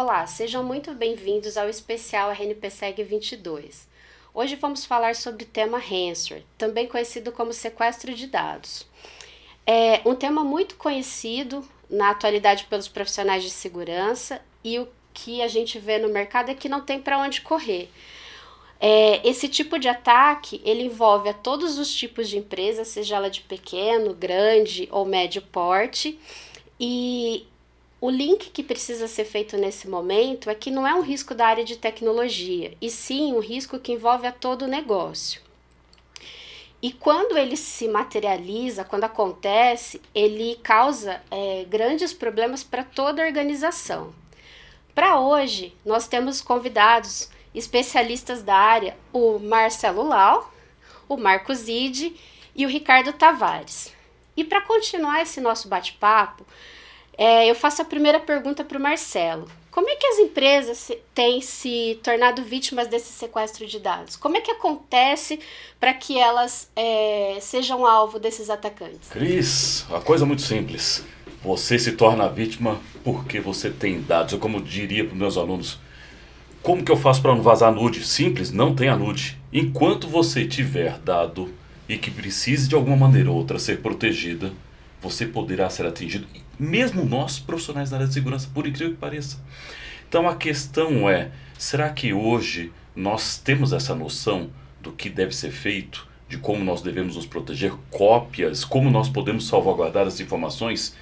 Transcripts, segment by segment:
Olá, sejam muito bem-vindos ao especial RNPSeg 22. Hoje vamos falar sobre o tema ransomware, também conhecido como sequestro de dados. É um tema muito conhecido na atualidade pelos profissionais de segurança e o que a gente vê no mercado é que não tem para onde correr. Esse tipo de ataque, ele envolve a todos os tipos de empresas, seja ela de pequeno, grande ou médio porte, e o link que precisa ser feito nesse momento é que não é um risco da área de tecnologia, e sim um risco que envolve a todo o negócio. E quando ele se materializa, quando acontece, ele causa grandes problemas para toda a organização. Para hoje, nós temos convidados especialistas da área, o Marcelo Lau, o Marco Zide e o Ricardo Tavares. E para continuar esse nosso bate-papo, eu faço a primeira pergunta para o Marcelo. Como é que as empresas têm se tornado vítimas desse sequestro de dados? Como é que acontece para que elas sejam alvo desses atacantes? Cris, a coisa é muito simples. Você se torna vítima porque você tem dados. Eu, como diria para os meus alunos, como que eu faço para não vazar nude? Simples, não tenha nude. Enquanto você tiver dado e que precise de alguma maneira ou outra ser protegida, você poderá ser atingido, mesmo nós profissionais da área de segurança, por incrível que pareça. Então a questão é, será que hoje nós temos essa noção do que deve ser feito, de como nós devemos nos proteger, cópias, como nós podemos salvaguardar as informações?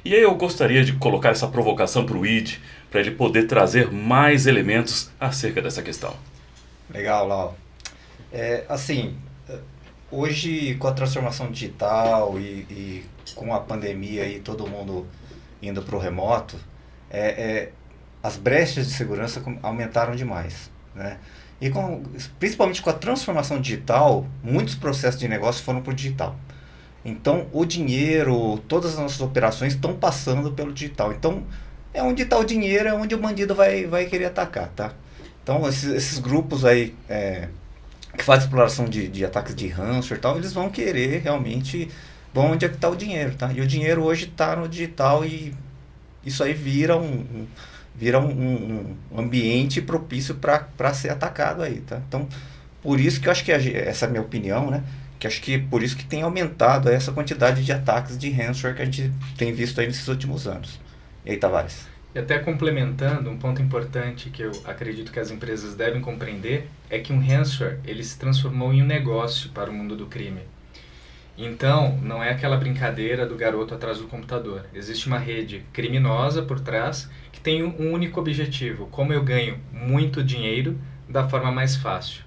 E aí eu gostaria de colocar essa provocação para o ID, para ele poder trazer mais elementos acerca dessa questão. Legal, Lau. Hoje com a transformação digital e com a pandemia e todo mundo indo para o remoto, as brechas de segurança aumentaram demais, né? E principalmente com a transformação digital, muitos processos de negócio foram para o digital. Então, o dinheiro, todas as nossas operações estão passando pelo digital. Então, onde está o dinheiro, é onde o bandido vai querer atacar, tá? Então, esses grupos aí que fazem exploração de ataques de ransomware e tal, eles vão querer realmente onde é que está o dinheiro, tá? E o dinheiro hoje está no digital e isso aí vira um ambiente propício para ser atacado aí, tá? Então, por isso que eu acho que essa é a minha opinião, né? Que acho que por isso que tem aumentado essa quantidade de ataques de ransomware que a gente tem visto aí nesses últimos anos. E aí, Tavares? E até complementando, um ponto importante que eu acredito que as empresas devem compreender é que um ransomware ele se transformou em um negócio para o mundo do crime. Então, não é aquela brincadeira do garoto atrás do computador. Existe uma rede criminosa por trás que tem um único objetivo: como eu ganho muito dinheiro da forma mais fácil.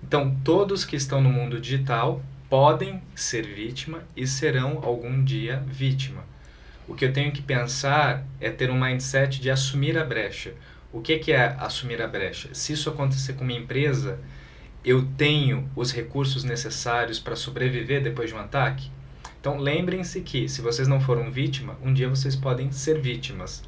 Então, todos que estão no mundo digital podem ser vítima e serão algum dia vítima. O que eu tenho que pensar é ter um mindset de assumir a brecha. O que é assumir a brecha? Se isso acontecer com uma empresa, eu tenho os recursos necessários para sobreviver depois de um ataque? Então lembrem-se que, se vocês não foram vítima, um dia vocês podem ser vítimas.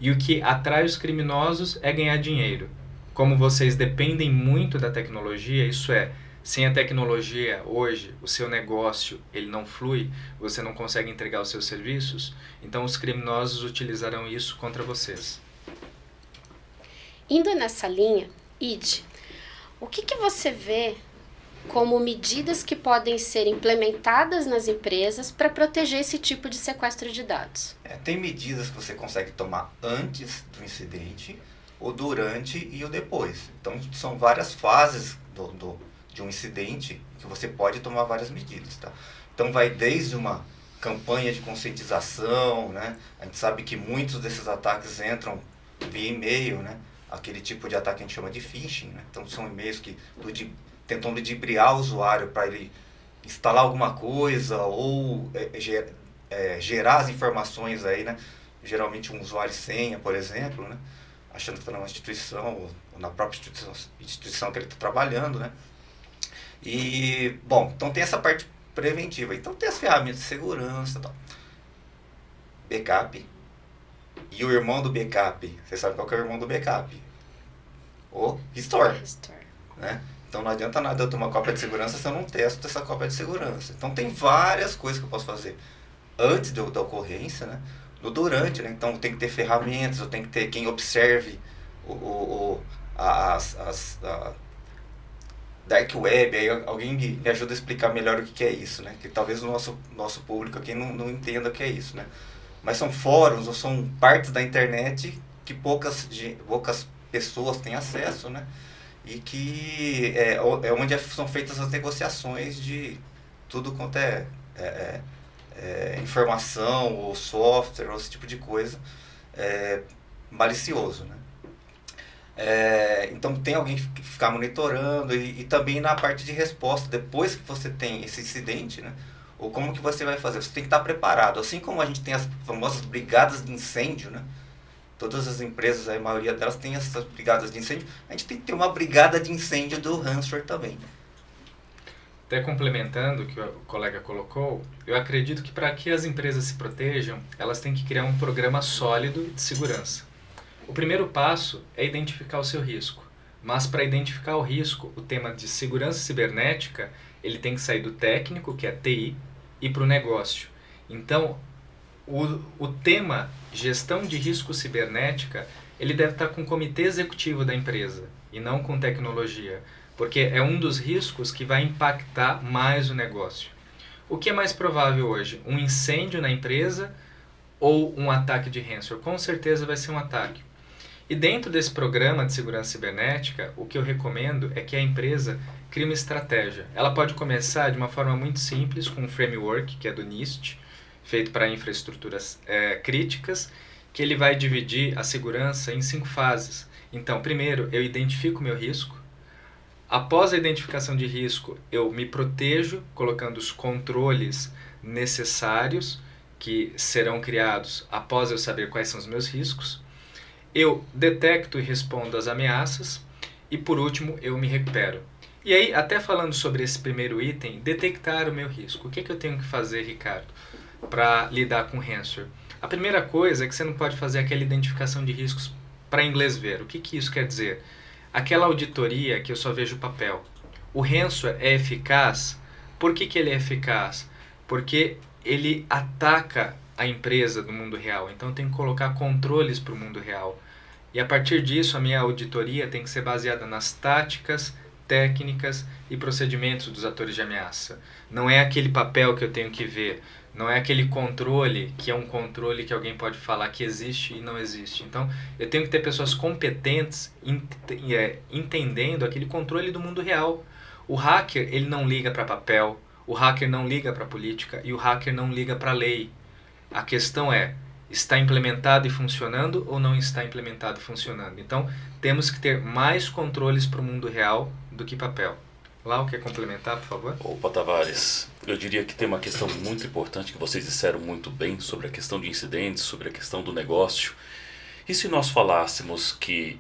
E o que atrai os criminosos é ganhar dinheiro. Como vocês dependem muito da tecnologia, isso é, sem a tecnologia, hoje, o seu negócio ele não flui, você não consegue entregar os seus serviços, então os criminosos utilizarão isso contra vocês. Indo nessa linha, Id, o que você vê como medidas que podem ser implementadas nas empresas para proteger esse tipo de sequestro de dados? Tem medidas que você consegue tomar antes do incidente, o durante e o depois. Então, são várias fases de um incidente que você pode tomar várias medidas, tá? Então, vai desde uma campanha de conscientização, né? A gente sabe que muitos desses ataques entram via e-mail, né? Aquele tipo de ataque a gente chama de phishing, né? Então, são e-mails que tentam ludibriar o usuário para ele instalar alguma coisa ou gerar as informações aí, né? Geralmente um usuário e senha, por exemplo, né? Achando que está numa instituição ou na própria instituição que ele está trabalhando, né? E, bom, então tem essa parte preventiva. Então tem as ferramentas de segurança e tal. Backup. E o irmão do backup, você sabe qual que é o irmão do backup? O Restore. Né? Então não adianta nada eu ter uma cópia de segurança se eu não testo essa cópia de segurança. Então tem várias coisas que eu posso fazer antes da ocorrência, né? No durante, né? Então tem que ter ferramentas, eu tenho que ter quem observe a Dark Web, aí alguém me ajuda a explicar melhor o que é isso, né? Que talvez o nosso público aqui não entenda o que é isso, né? Mas são fóruns ou são partes da internet que poucas pessoas têm acesso, né? E que é onde são feitas as negociações de tudo quanto é informação ou software ou esse tipo de coisa malicioso, né? Então tem alguém que ficar monitorando e também na parte de resposta, depois que você tem esse incidente, né? Ou como que você vai fazer? Você tem que estar preparado. Assim como a gente tem as famosas brigadas de incêndio, né? Todas as empresas, a maioria delas tem essas brigadas de incêndio. A gente tem que ter uma brigada de incêndio do ransomware também. Até complementando o que o colega colocou, eu acredito que para que as empresas se protejam, elas têm que criar um programa sólido de segurança. O primeiro passo é identificar o seu risco, mas para identificar o risco, o tema de segurança cibernética, ele tem que sair do técnico, que é TI, e para o negócio. Então, o tema gestão de risco cibernética, ele deve estar com o comitê executivo da empresa e não com tecnologia, porque é um dos riscos que vai impactar mais o negócio. O que é mais provável hoje? Um incêndio na empresa ou um ataque de ransomware? Com certeza vai ser um ataque. E dentro desse programa de segurança cibernética, o que eu recomendo é que a empresa crie uma estratégia. Ela pode começar de uma forma muito simples, com um framework, que é do NIST, feito para infraestruturas críticas, que ele vai dividir a segurança em 5 fases. Então, primeiro, eu identifico o meu risco. Após a identificação de risco, eu me protejo colocando os controles necessários que serão criados após eu saber quais são os meus riscos. Eu detecto e respondo às ameaças e, por último, eu me recupero. E aí, até falando sobre esse primeiro item, detectar o meu risco. O que eu tenho que fazer, Ricardo, para lidar com ransomware? A primeira coisa é que você não pode fazer aquela identificação de riscos para inglês ver. O que isso quer dizer? Aquela auditoria que eu só vejo o papel. O ransomware é eficaz? Por que ele é eficaz? Porque ele ataca a empresa do mundo real. Então eu tenho que colocar controles para o mundo real. E a partir disso, a minha auditoria tem que ser baseada nas táticas, técnicas e procedimentos dos atores de ameaça. Não é aquele papel que eu tenho que ver. Não é aquele controle que é um controle que alguém pode falar que existe e não existe. Então, eu tenho que ter pessoas competentes entendendo aquele controle do mundo real. O hacker, ele não liga para papel, o hacker não liga para política e o hacker não liga para lei. A questão é, está implementado e funcionando ou não está implementado e funcionando? Então, temos que ter mais controles para o mundo real do que papel. Lau, quer complementar, por favor? Opa, Tavares, eu diria que tem uma questão muito importante que vocês disseram muito bem sobre a questão de incidentes, sobre a questão do negócio. E se nós falássemos que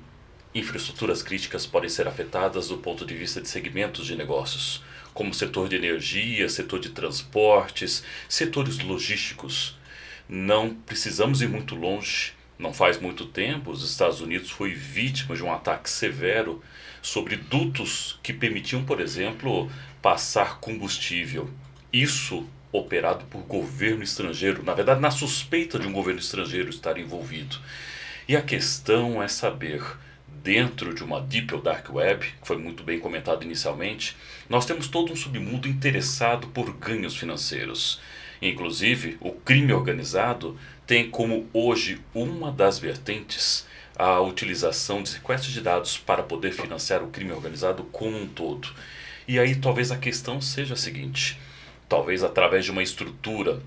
infraestruturas críticas podem ser afetadas do ponto de vista de segmentos de negócios, como setor de energia, setor de transportes, setores logísticos? Não precisamos ir muito longe. Não faz muito tempo, os Estados Unidos foi vítima de um ataque severo sobre dutos que permitiam, por exemplo, passar combustível. Isso operado por governo estrangeiro, na verdade, na suspeita de um governo estrangeiro estar envolvido. E a questão é saber, dentro de uma Deep ou Dark Web, que foi muito bem comentado inicialmente, nós temos todo um submundo interessado por ganhos financeiros. Inclusive, o crime organizado tem como hoje uma das vertentes a utilização de sequestro de dados para poder financiar o crime organizado como um todo. E aí talvez a questão seja a seguinte, talvez através de uma estrutura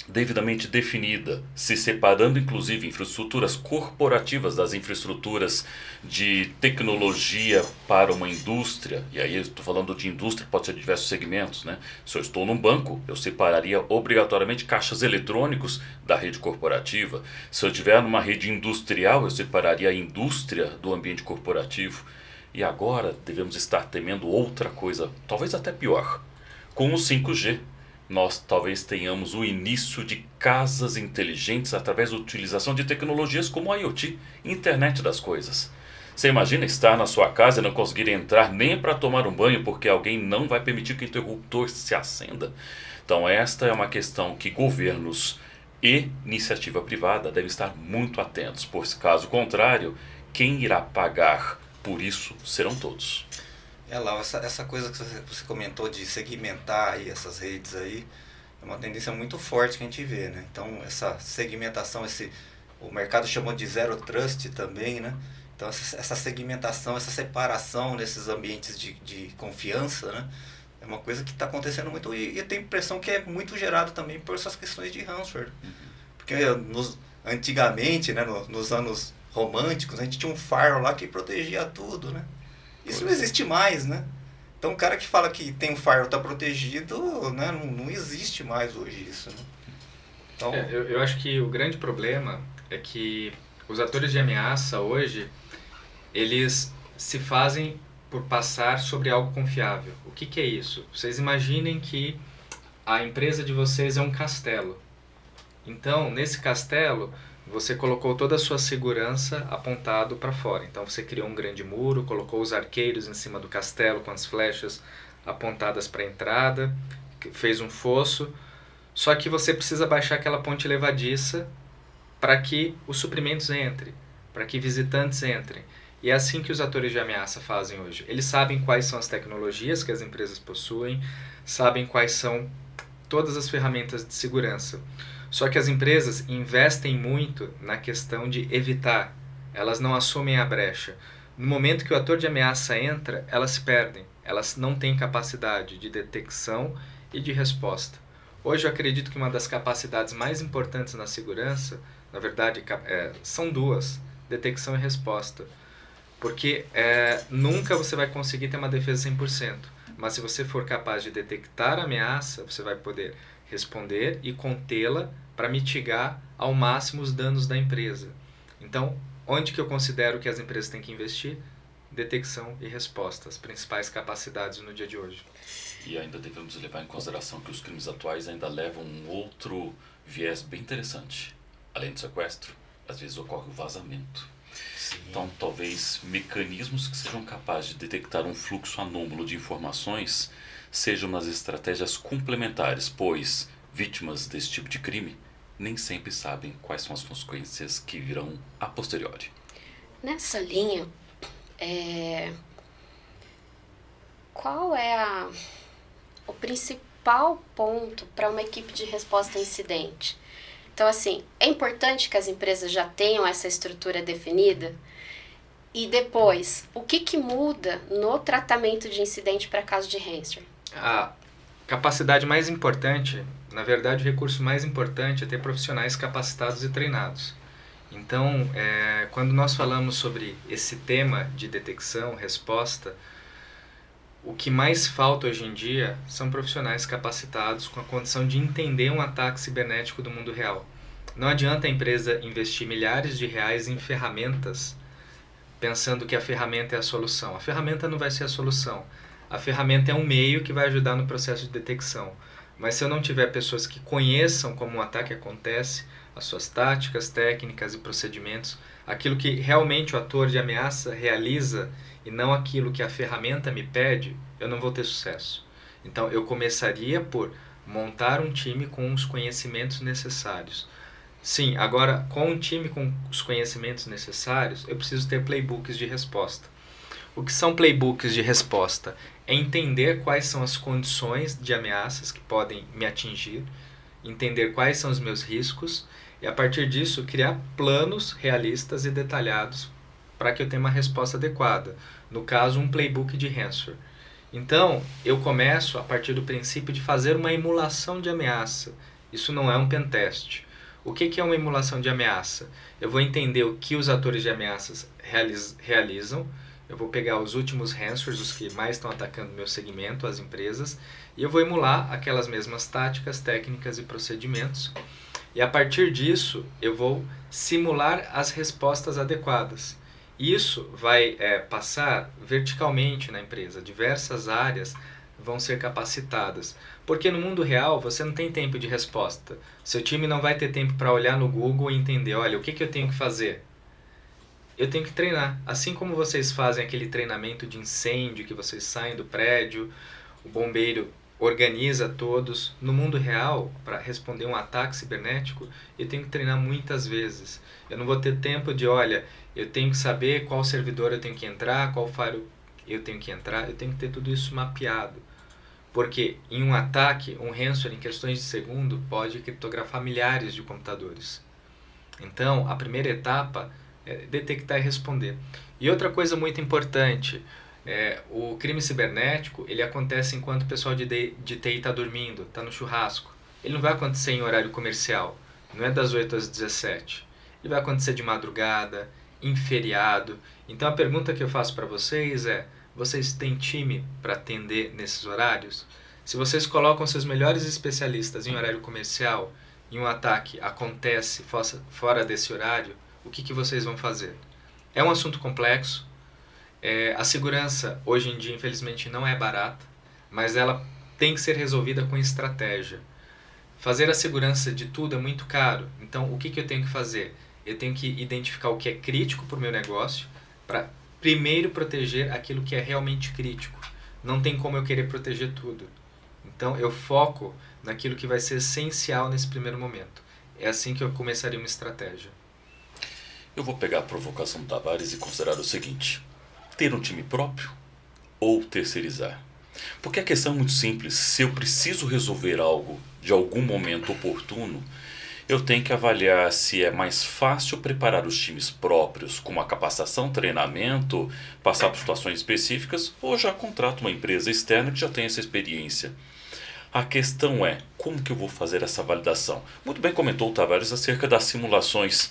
devidamente definida, se separando inclusive infraestruturas corporativas das infraestruturas de tecnologia para uma indústria, e aí eu estou falando de indústria, pode ser de diversos segmentos, né? Se eu estou num banco, eu separaria obrigatoriamente caixas eletrônicos da rede corporativa. Se eu estiver numa rede industrial, eu separaria a indústria do ambiente corporativo. E agora devemos estar temendo outra coisa, talvez até pior, com o 5G. Nós talvez tenhamos o início de casas inteligentes através da utilização de tecnologias como a IoT, Internet das Coisas. Você imagina estar na sua casa e não conseguir entrar nem para tomar um banho porque alguém não vai permitir que o interruptor se acenda? Então esta é uma questão que governos e iniciativa privada devem estar muito atentos, pois caso contrário, quem irá pagar por isso serão todos. Lá, essa coisa que você comentou de segmentar aí essas redes aí, é uma tendência muito forte que a gente vê, né? Então, essa segmentação, o mercado chamou de Zero Trust também, né? Então, essa segmentação, essa separação nesses ambientes de confiança, né? É uma coisa que está acontecendo muito e eu tenho a impressão que é muito gerado também por essas questões de ransomware. Porque antigamente, né, nos anos românticos, a gente tinha um firewall lá que protegia tudo, né? Isso não existe mais, né? Então o cara que fala que tem um firewall está protegido, né, não existe mais hoje isso, né? Então, eu acho que o grande problema é que os atores de ameaça hoje, eles se fazem por passar sobre algo confiável. O que é isso? Vocês imaginem que a empresa de vocês é um castelo. Então, nesse castelo, você colocou toda a sua segurança apontado para fora. Então, você criou um grande muro, colocou os arqueiros em cima do castelo com as flechas apontadas para a entrada, fez um fosso. Só que você precisa baixar aquela ponte levadiça para que os suprimentos entrem, para que visitantes entrem. E é assim que os atores de ameaça fazem hoje. Eles sabem quais são as tecnologias que as empresas possuem, sabem quais são todas as ferramentas de segurança. Só que as empresas investem muito na questão de evitar. Elas não assumem a brecha. No momento que o ator de ameaça entra, elas se perdem. Elas não têm capacidade de detecção e de resposta. Hoje eu acredito que uma das capacidades mais importantes na segurança, na verdade, são duas: detecção e resposta. Porque nunca você vai conseguir ter uma defesa 100%. Mas se você for capaz de detectar a ameaça, você vai poder responder e contê-la para mitigar ao máximo os danos da empresa. Então, onde que eu considero que as empresas têm que investir? Detecção e resposta, as principais capacidades no dia de hoje. E ainda devemos levar em consideração que os crimes atuais ainda levam um outro viés bem interessante. Além do sequestro, às vezes ocorre o vazamento. sim. Então, talvez mecanismos que sejam capazes de detectar um fluxo anômalo de informações sejam umas estratégias complementares, pois vítimas desse tipo de crime nem sempre sabem quais são as consequências que virão a posteriori. Nessa linha, qual é o principal ponto para uma equipe de resposta a incidente? Então, assim, é importante que as empresas já tenham essa estrutura definida. E depois, o que muda no tratamento de incidente para caso de ransomware? A capacidade mais importante, na verdade, o recurso mais importante é ter profissionais capacitados e treinados. Então, quando nós falamos sobre esse tema de detecção, resposta, o que mais falta hoje em dia são profissionais capacitados com a condição de entender um ataque cibernético do mundo real. Não adianta a empresa investir milhares de reais em ferramentas pensando que a ferramenta é a solução. A ferramenta não vai ser a solução. A ferramenta é um meio que vai ajudar no processo de detecção. Mas se eu não tiver pessoas que conheçam como um ataque acontece, as suas táticas, técnicas e procedimentos, aquilo que realmente o ator de ameaça realiza e não aquilo que a ferramenta me pede, eu não vou ter sucesso. Então eu começaria por montar um time com os conhecimentos necessários. Sim, agora com um time com os conhecimentos necessários, eu preciso ter playbooks de resposta. O que são playbooks de resposta? É entender quais são as condições de ameaças que podem me atingir, entender quais são os meus riscos e, a partir disso, criar planos realistas e detalhados para que eu tenha uma resposta adequada. No caso, um playbook de ransomware. Então, eu começo a partir do princípio de fazer uma emulação de ameaça. Isso não é um pentest. O que é uma emulação de ameaça? Eu vou entender o que os atores de ameaças realizam. Eu vou pegar os últimos ransomwares, os que mais estão atacando meu segmento, as empresas, e eu vou emular aquelas mesmas táticas, técnicas e procedimentos. E a partir disso, eu vou simular as respostas adequadas. Isso vai passar verticalmente na empresa. Diversas áreas vão ser capacitadas. Porque no mundo real, você não tem tempo de resposta. Seu time não vai ter tempo para olhar no Google e entender, olha, o que eu tenho que fazer? Eu tenho que treinar. Assim como vocês fazem aquele treinamento de incêndio, que vocês saem do prédio, o bombeiro organiza todos. No mundo real, para responder um ataque cibernético, eu tenho que treinar muitas vezes. Eu não vou ter tempo de, olha, eu tenho que saber qual servidor eu tenho que entrar, qual firewall eu tenho que entrar, eu tenho que ter tudo isso mapeado. Porque em um ataque, um ransomware em questões de segundo pode criptografar milhares de computadores. Então, a primeira etapa é detectar e responder. E outra coisa muito importante, o crime cibernético, ele acontece enquanto o pessoal de TI está dormindo, está no churrasco. Ele não vai acontecer em horário comercial, não é das 8 às 17. Ele vai acontecer de madrugada, em feriado. Então a pergunta que eu faço para vocês é, vocês têm time para atender nesses horários? Se vocês colocam seus melhores especialistas em horário comercial e um ataque acontece fora desse horário, o que vocês vão fazer? É um assunto complexo. A segurança, hoje em dia, infelizmente, não é barata, mas ela tem que ser resolvida com estratégia. Fazer a segurança de tudo é muito caro. Então, o que eu tenho que fazer? Eu tenho que identificar o que é crítico para o meu negócio, para primeiro proteger aquilo que é realmente crítico. Não tem como eu querer proteger tudo. Então, eu foco naquilo que vai ser essencial nesse primeiro momento. É assim que eu começaria uma estratégia. Eu vou pegar a provocação do Tavares e considerar o seguinte: ter um time próprio ou terceirizar? Porque a questão é muito simples. Se eu preciso resolver algo de algum momento oportuno, eu tenho que avaliar se é mais fácil preparar os times próprios com uma capacitação, treinamento, passar por situações específicas, ou já contrato uma empresa externa que já tem essa experiência. A questão é, como que eu vou fazer essa validação? Muito bem comentou o Tavares acerca das simulações,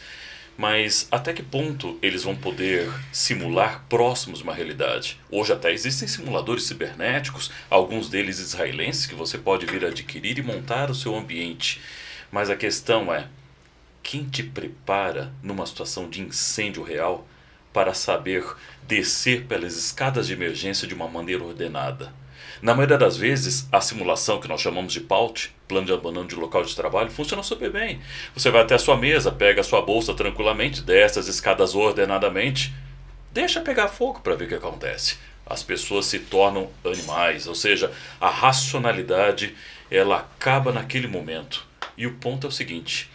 mas até que ponto eles vão poder simular próximos de uma realidade? Hoje até existem simuladores cibernéticos, alguns deles israelenses, que você pode vir adquirir e montar o seu ambiente. Mas a questão é, quem te prepara numa situação de incêndio real para saber descer pelas escadas de emergência de uma maneira ordenada? Na maioria das vezes, a simulação que nós chamamos de PAUT, plano de abandono de local de trabalho, funciona super bem. Você vai até a sua mesa, pega a sua bolsa tranquilamente, desce as escadas ordenadamente, deixa pegar fogo para ver o que acontece. As pessoas se tornam animais, ou seja, a racionalidade ela acaba naquele momento. E o ponto é o seguinte: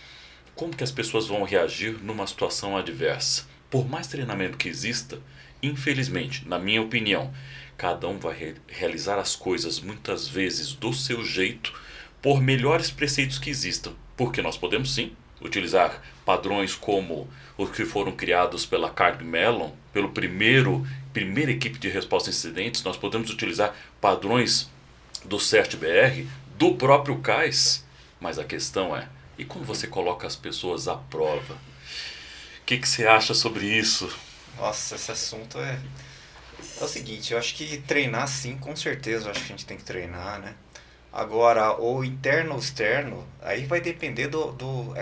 como que as pessoas vão reagir numa situação adversa? Por mais treinamento que exista, infelizmente, na minha opinião, cada um vai realizar as coisas muitas vezes do seu jeito, por melhores preceitos que existam. Porque nós podemos sim utilizar padrões como os que foram criados pela Carnegie Mellon, pelo primeira equipe de resposta a incidentes. Nós podemos utilizar padrões do CERT-BR, do próprio CAIS. Mas a questão é, e quando você coloca as pessoas à prova? O que você acha sobre isso? Nossa, esse assunto é o seguinte, eu acho que treinar sim, com certeza, eu acho que a gente tem que treinar, né? Agora, o interno ou externo, aí vai depender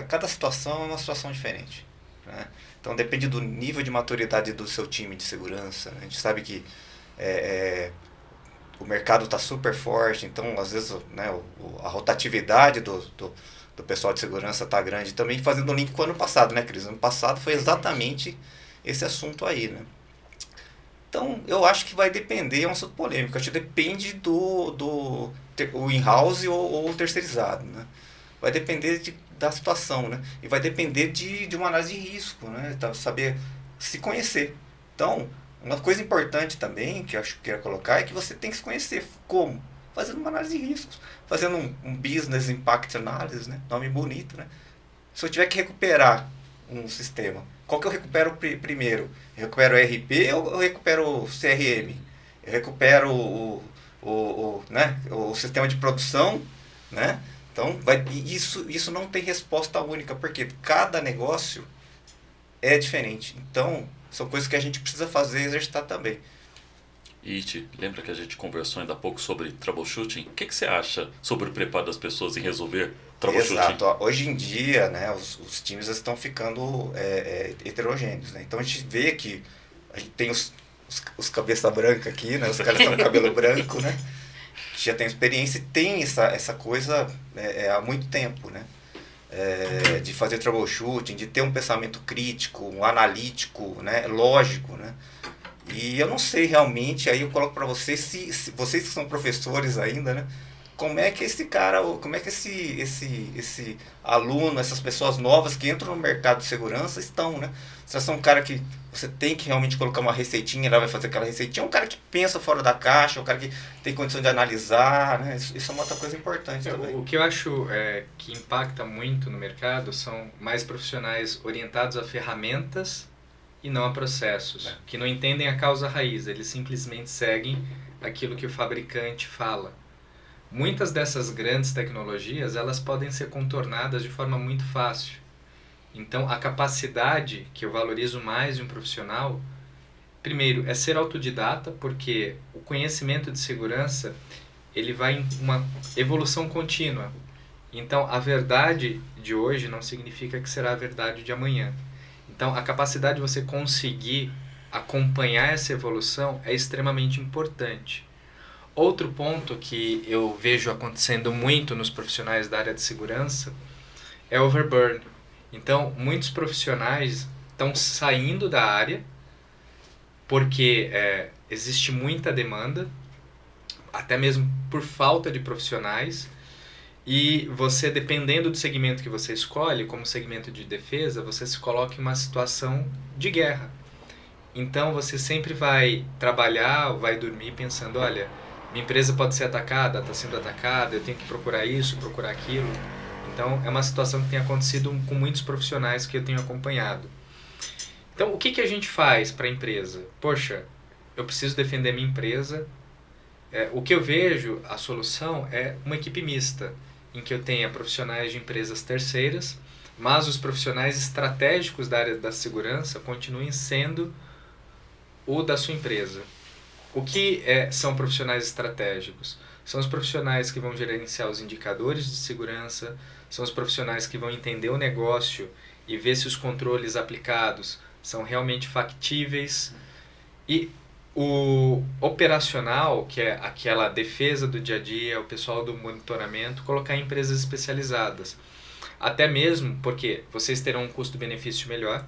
cada situação é uma situação diferente, né? Então depende do nível de maturidade do seu time de segurança, né? A gente sabe que o mercado está super forte, então às vezes, né, a rotatividade do pessoal de segurança está grande. Também fazendo um link com o ano passado, né, Cris? Ano passado foi exatamente esse assunto aí, né? Então, eu acho que vai depender, é um assunto polêmico, acho que depende do in-house ou terceirizado, né? Vai depender da situação, né? E vai depender de uma análise de risco, né? Então, saber se conhecer. Então, uma coisa importante também, que eu acho que eu quero colocar, é que você tem que se conhecer. Como? Fazendo uma análise de riscos, fazendo um Business Impact Analysis, né? Nome bonito, né? Se eu tiver que recuperar um sistema, qual que eu recupero primeiro? Eu recupero o ERP ou eu recupero o CRM? Eu recupero o sistema de produção, né? Então, isso não tem resposta única, porque cada negócio é diferente. Então, são coisas que a gente precisa fazer e exercitar também. Iti, lembra que a gente conversou ainda há pouco sobre troubleshooting? O que você acha sobre o preparo das pessoas em resolver troubleshooting? Exato. Hoje em dia, né, os times estão ficando heterogêneos, né? Então a gente vê que a gente tem os cabeça branca aqui, né? Os caras estão com cabelo branco, né? Já tem experiência e tem essa coisa há muito tempo, né? De fazer troubleshooting, de ter um pensamento crítico, um analítico, né? Lógico, né? E eu não sei realmente, aí eu coloco para vocês, se vocês que são professores ainda, né? como é que esse cara, como é que esse aluno, essas pessoas novas que entram no mercado de segurança estão, né? Se você é um cara que você tem que realmente colocar uma receitinha, ela vai fazer aquela receitinha, é um cara que pensa fora da caixa, é um cara que tem condição de analisar, né? Isso é uma outra coisa importante também. O que eu acho que impacta muito no mercado são mais profissionais orientados a ferramentas e não a processos, que não entendem a causa raiz, eles simplesmente seguem aquilo que o fabricante fala. Muitas dessas grandes tecnologias, elas podem ser contornadas de forma muito fácil. Então, a capacidade que eu valorizo mais de um profissional, primeiro, é ser autodidata, porque o conhecimento de segurança, ele vai em uma evolução contínua. Então, a verdade de hoje não significa que será a verdade de amanhã. Então, a capacidade de você conseguir acompanhar essa evolução é extremamente importante. Outro ponto que eu vejo acontecendo muito nos profissionais da área de segurança é overburn. Então, muitos profissionais estão saindo da área porque existe muita demanda, até mesmo por falta de profissionais, e você, dependendo do segmento que você escolhe, como segmento de defesa, você se coloca em uma situação de guerra. Então, você sempre vai trabalhar, vai dormir pensando, olha, minha empresa pode ser atacada, está sendo atacada, eu tenho que procurar isso, procurar aquilo. Então, é uma situação que tem acontecido com muitos profissionais que eu tenho acompanhado. Então, o que a gente faz para a empresa? Poxa, eu preciso defender minha empresa. O que eu vejo, a solução é uma equipe mista, em que eu tenha profissionais de empresas terceiras, mas os profissionais estratégicos da área da segurança continuem sendo o da sua empresa. O que são profissionais estratégicos? São os profissionais que vão gerenciar os indicadores de segurança, são os profissionais que vão entender o negócio e ver se os controles aplicados são realmente factíveis. E o operacional, que é aquela defesa do dia a dia, o pessoal do monitoramento, colocar em empresas especializadas. Até mesmo porque vocês terão um custo-benefício melhor.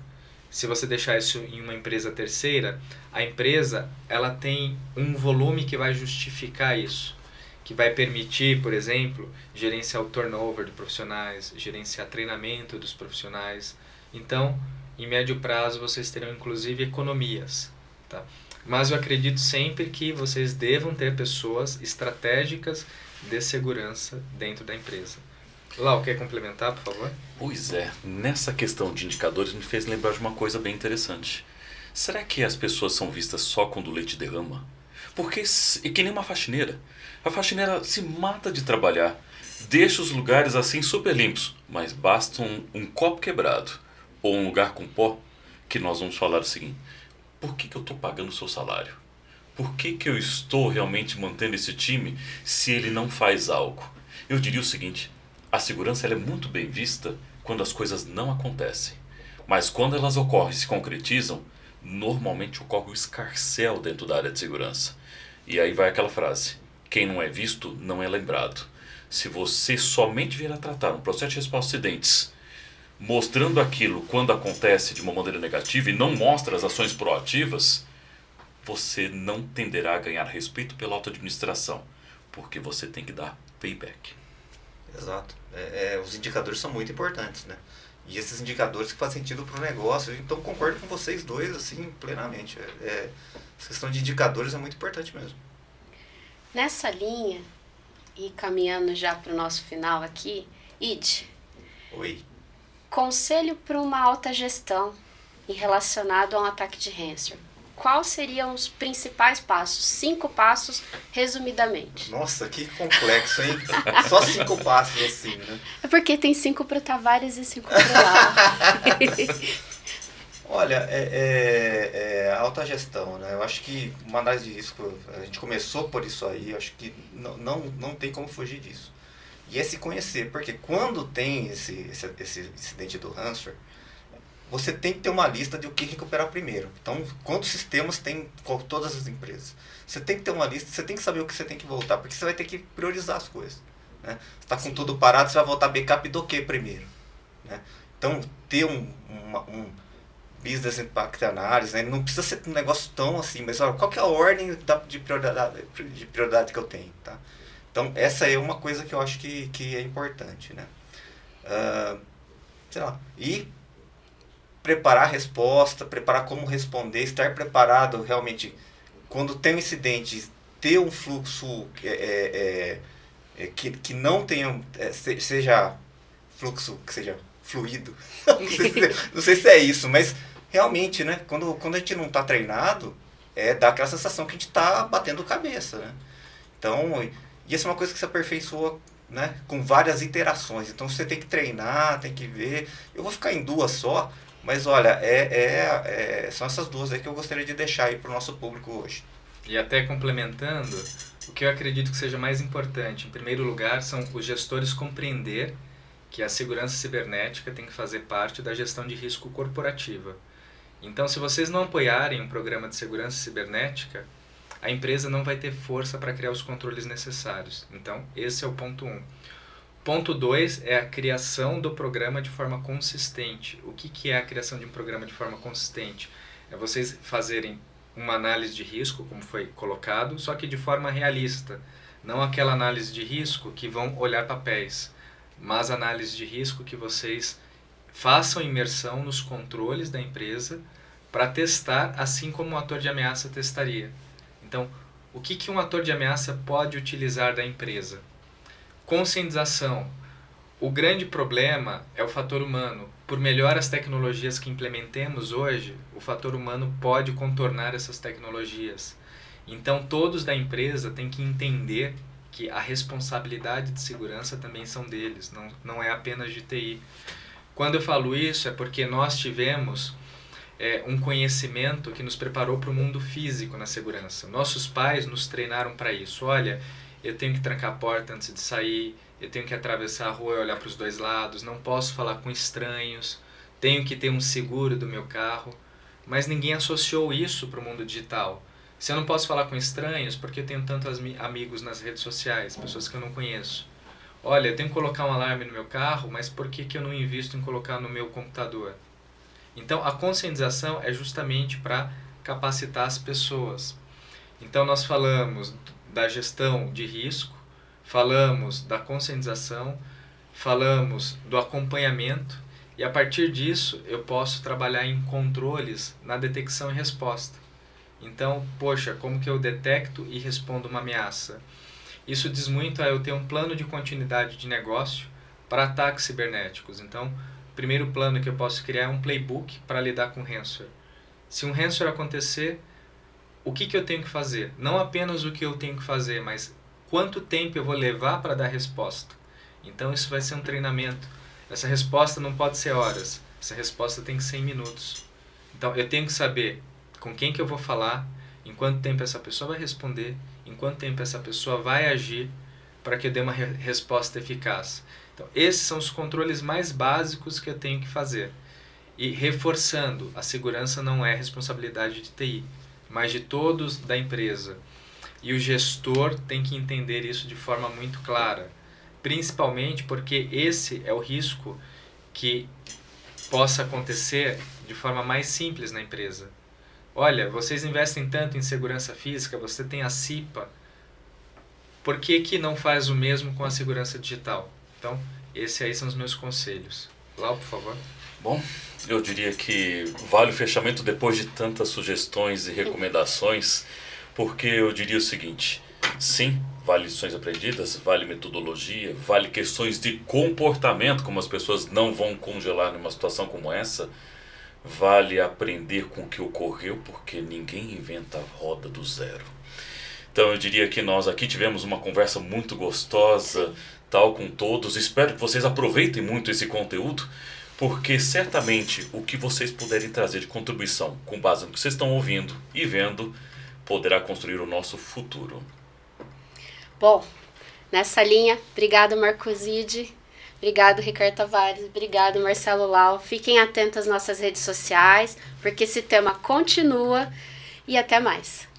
Se você deixar isso em uma empresa terceira, a empresa ela tem um volume que vai justificar isso, que vai permitir, por exemplo, gerenciar o turnover de profissionais, gerenciar treinamento dos profissionais. Então, em médio prazo, vocês terão inclusive economias. Tá? Mas eu acredito sempre que vocês devam ter pessoas estratégicas de segurança dentro da empresa. Lau, quer complementar, por favor? Pois é, nessa questão de indicadores me fez lembrar de uma coisa bem interessante. Será que as pessoas são vistas só quando o leite derrama? Porque é que nem uma faxineira. A faxineira se mata de trabalhar, deixa os lugares assim super limpos, mas basta um copo quebrado ou um lugar com pó que nós vamos falar o seguinte: por que eu estou pagando o seu salário? Por que eu estou realmente mantendo esse time se ele não faz algo? Eu diria o seguinte: a segurança ela é muito bem vista quando as coisas não acontecem. Mas quando elas ocorrem e se concretizam, normalmente ocorre o escarcéu dentro da área de segurança. E aí vai aquela frase: quem não é visto não é lembrado. Se você somente vier a tratar um processo de resposta a acidentes, mostrando aquilo quando acontece de uma maneira negativa e não mostra as ações proativas, você não tenderá a ganhar respeito pela auto-administração, porque você tem que dar payback. Exato. Os indicadores são muito importantes, né? E esses indicadores que fazem sentido para o negócio. Então, concordo com vocês dois, assim, plenamente. Essa questão de indicadores é muito importante mesmo. Nessa linha, e caminhando já para o nosso final aqui, Ide, Oi. conselho para uma alta gestão em relacionado a um ataque de ransomware. Quais seriam os principais passos? 5 passos, resumidamente. Nossa, que complexo, hein? Só 5 passos assim, né? É porque tem 5 para o Tavares e 5 para o Lau. Olha, alta gestão, né? Eu acho que uma análise de risco, a gente começou por isso aí, eu acho que não tem como fugir disso. E é se conhecer, porque quando tem esse incidente do ransomware, você tem que ter uma lista de o que recuperar primeiro. Então, quantos sistemas tem todas as empresas? Você tem que ter uma lista, você tem que saber o que você tem que voltar, porque você vai ter que priorizar as coisas. Né? Você está com tudo parado, você vai voltar backup do que primeiro? Né? Então, ter um business impact analysis, né? Não precisa ser um negócio tão assim, mas olha, qual que é a ordem de prioridade que eu tenho? Tá? Então, essa é uma coisa que eu acho que é importante, né? Sei lá, e preparar a resposta, preparar como responder, estar preparado realmente, quando tem um incidente, ter um fluxo que não tenha, seja fluxo, que seja fluido. Não sei se é isso, mas realmente, né, quando a gente não está treinado, dá aquela sensação que a gente está batendo cabeça, né? Então, e isso é uma coisa que se aperfeiçoa, né, com várias iterações. Então você tem que treinar, tem que ver. Eu vou ficar em duas só, mas olha, são essas duas aí que eu gostaria de deixar aí para o nosso público hoje. E até complementando, o que eu acredito que seja mais importante, em primeiro lugar, são os gestores compreender que a segurança cibernética tem que fazer parte da gestão de risco corporativa. Então, se vocês não apoiarem um programa de segurança cibernética, a empresa não vai ter força para criar os controles necessários. Então, esse é o ponto 1. Ponto 2 é a criação do programa de forma consistente. O que é a criação de um programa de forma consistente? É vocês fazerem uma análise de risco, como foi colocado, só que de forma realista. Não aquela análise de risco que vão olhar papéis, mas análise de risco que vocês façam imersão nos controles da empresa para testar, assim como um ator de ameaça testaria. Então, o que um ator de ameaça pode utilizar da empresa? Conscientização. O grande problema é o fator humano. Por melhor as tecnologias que implementemos hoje, o fator humano pode contornar essas tecnologias. Então, todos da empresa têm que entender que a responsabilidade de segurança também são deles, não é apenas de TI. Quando eu falo isso é porque nós tivemos um conhecimento que nos preparou para o mundo físico na segurança. Nossos pais nos treinaram para isso. Olha, eu tenho que trancar a porta antes de sair, eu tenho que atravessar a rua e olhar para os dois lados, não posso falar com estranhos, tenho que ter um seguro do meu carro. Mas ninguém associou isso para o mundo digital. Se eu não posso falar com estranhos, porque eu tenho tantos amigos nas redes sociais, pessoas que eu não conheço. Olha, eu tenho que colocar um alarme no meu carro, mas por que eu não invisto em colocar no meu computador? Então, a conscientização é justamente para capacitar as pessoas. Então, nós falamos da gestão de risco, falamos da conscientização, falamos do acompanhamento, e a partir disso eu posso trabalhar em controles na detecção e resposta. Então, poxa, como que eu detecto e respondo uma ameaça? Isso diz muito a eu ter um plano de continuidade de negócio para ataques cibernéticos. Então, o primeiro plano que eu posso criar é um playbook para lidar com ransomware. Se um ransomware acontecer, o que eu tenho que fazer? Não apenas o que eu tenho que fazer, mas quanto tempo eu vou levar para dar resposta. Então, isso vai ser um treinamento. Essa resposta não pode ser horas, essa resposta tem que ser em minutos. Então, eu tenho que saber com quem que eu vou falar, em quanto tempo essa pessoa vai responder, em quanto tempo essa pessoa vai agir para que eu dê uma resposta eficaz. Então, esses são os controles mais básicos que eu tenho que fazer. E reforçando, a segurança não é responsabilidade de TI, mas de todos da empresa. E o gestor tem que entender isso de forma muito clara, principalmente porque esse é o risco que possa acontecer de forma mais simples na empresa. Olha, vocês investem tanto em segurança física, você tem a CIPA, por que não faz o mesmo com a segurança digital? Então, esses aí são os meus conselhos. Lau, por favor. Bom, eu diria que vale o fechamento depois de tantas sugestões e recomendações, porque eu diria o seguinte: sim, vale lições aprendidas, vale metodologia, vale questões de comportamento, como as pessoas não vão congelar numa situação como essa, vale aprender com o que ocorreu, porque ninguém inventa a roda do zero. Então eu diria que nós aqui tivemos uma conversa muito gostosa, tal, com todos. Espero que vocês aproveitem muito esse conteúdo, porque certamente o que vocês puderem trazer de contribuição com base no que vocês estão ouvindo e vendo poderá construir o nosso futuro. Bom, nessa linha, obrigado Marcoside, obrigado Ricardo Tavares, obrigado Marcelo Lau. Fiquem atentos às nossas redes sociais, porque esse tema continua, e até mais.